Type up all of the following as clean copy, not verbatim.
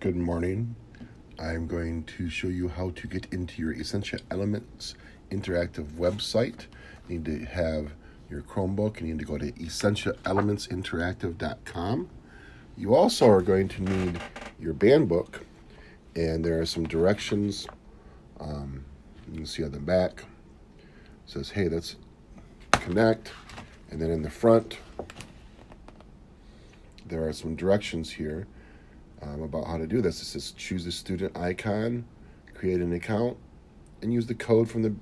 Good morning. I'm going to show you how to get into your Essential Elements interactive website. You need to have your Chromebook. You need to go to essentialelementsinteractive.com. You also are going to need your band book, and there are some directions. You can see on the back. It says, hey, let's connect. And then in the front, there are some directions here about how to do this. It says choose a student icon, create an account, and use the code from the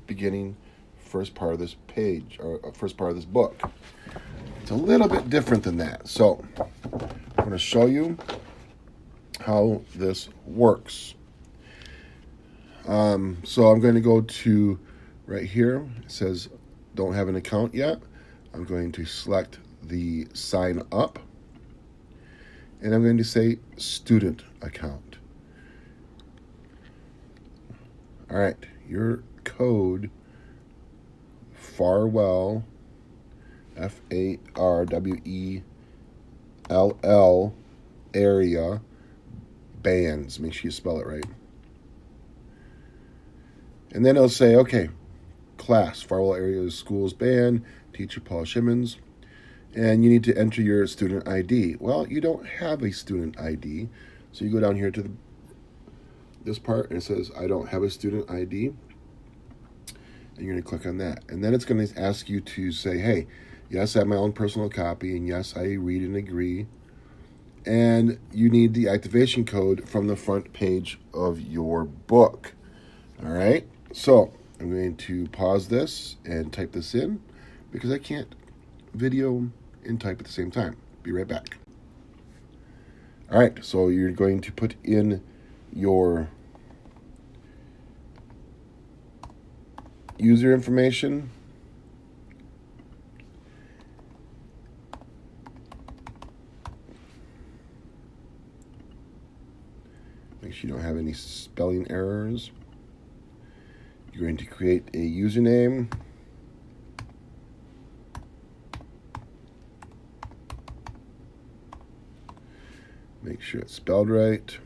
beginning first part of this page, or first part of this book. It's a little bit different than that. So I'm going to show you how this works. So I'm going to go to right here. It says don't have an account yet. I'm going to select the sign up. And I'm going to say student account. All right, your code, Farwell, Farwell, area, bands. Make sure you spell it right. And then it'll say, okay, class, Farwell area schools band, teacher Paul Shimmons. And you need to enter your student ID. Well, you don't have a student ID. So you go down here to this part, and it says, I don't have a student ID. And you're going to click on that. And then it's going to ask you to say, hey, yes, I have my own personal copy, and yes, I read and agree. And you need the activation code from the front page of your book. All right? So I'm going to pause this and type this in because I can't video and type at the same time. Be right back. All right, so you're going to put in your user information. Make sure you don't have any spelling errors. You're going to create a username. Make sure it's spelled right.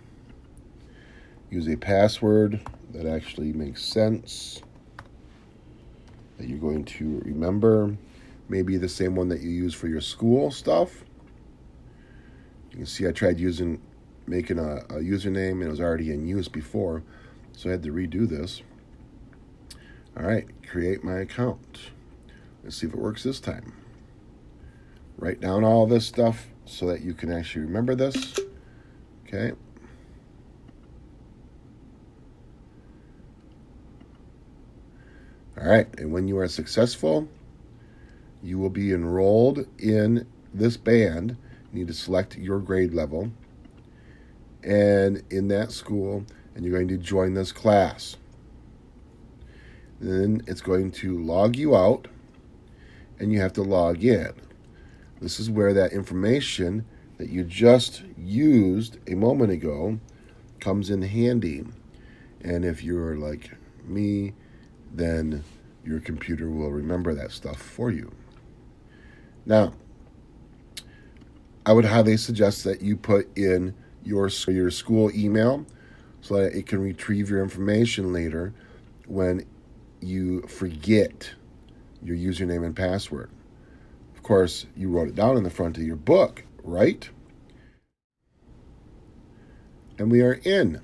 Use a password that actually makes sense, that you're going to remember. Maybe the same one that you use for your school stuff. You can see I tried making a username, and it was already in use before, so I had to redo this. All right, create my account. Let's see if it works this time. Write down all this stuff so that you can actually remember this. Okay. All right, and when you are successful, you will be enrolled in this band. You need to select your grade level and in that school, and you're going to join this class. Then it's going to log you out, and you have to log in. This is where that information that you just used a moment ago comes in handy. And if you're like me, then your computer will remember that stuff for you. Now, I would highly suggest that you put in your school email so that it can retrieve your information later when you forget your username and password. Of course, you wrote it down in the front of your book, right? And we are in. It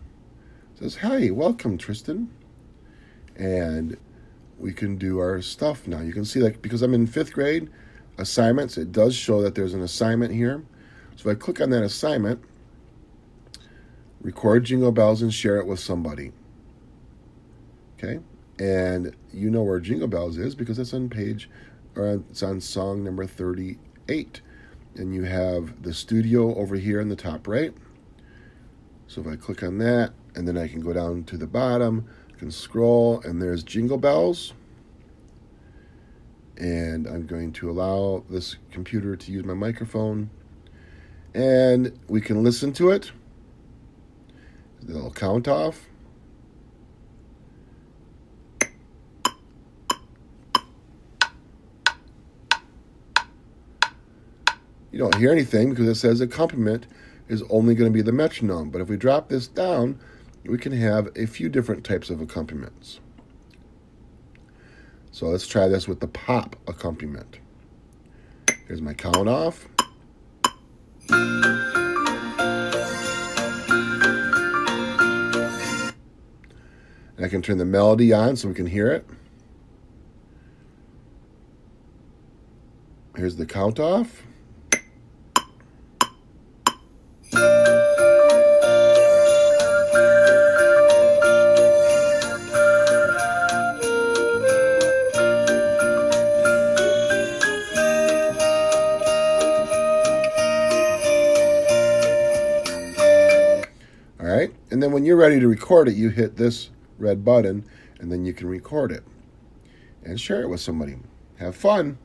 says, hey, welcome, Tristan. And we can do our stuff now. You can see that because I'm in 5th grade, assignments, it does show that there's an assignment here. So if I click on that assignment, record Jingle Bells and share it with somebody. Okay? And you know where Jingle Bells is because it's on it's on song number 38. And you have the studio over here in the top right. So if I click on that, and then I can go down to the bottom, I can scroll, and there's Jingle Bells. And I'm going to allow this computer to use my microphone. And we can listen to it. It'll count off. You don't hear anything because it says accompaniment is only going to be the metronome. But if we drop this down, we can have a few different types of accompaniments. So let's try this with the pop accompaniment. Here's my count off. And I can turn the melody on so we can hear it. Here's the count off. All right, and then when you're ready to record it, you hit this red button, and then you can record it and share it with somebody. Have fun.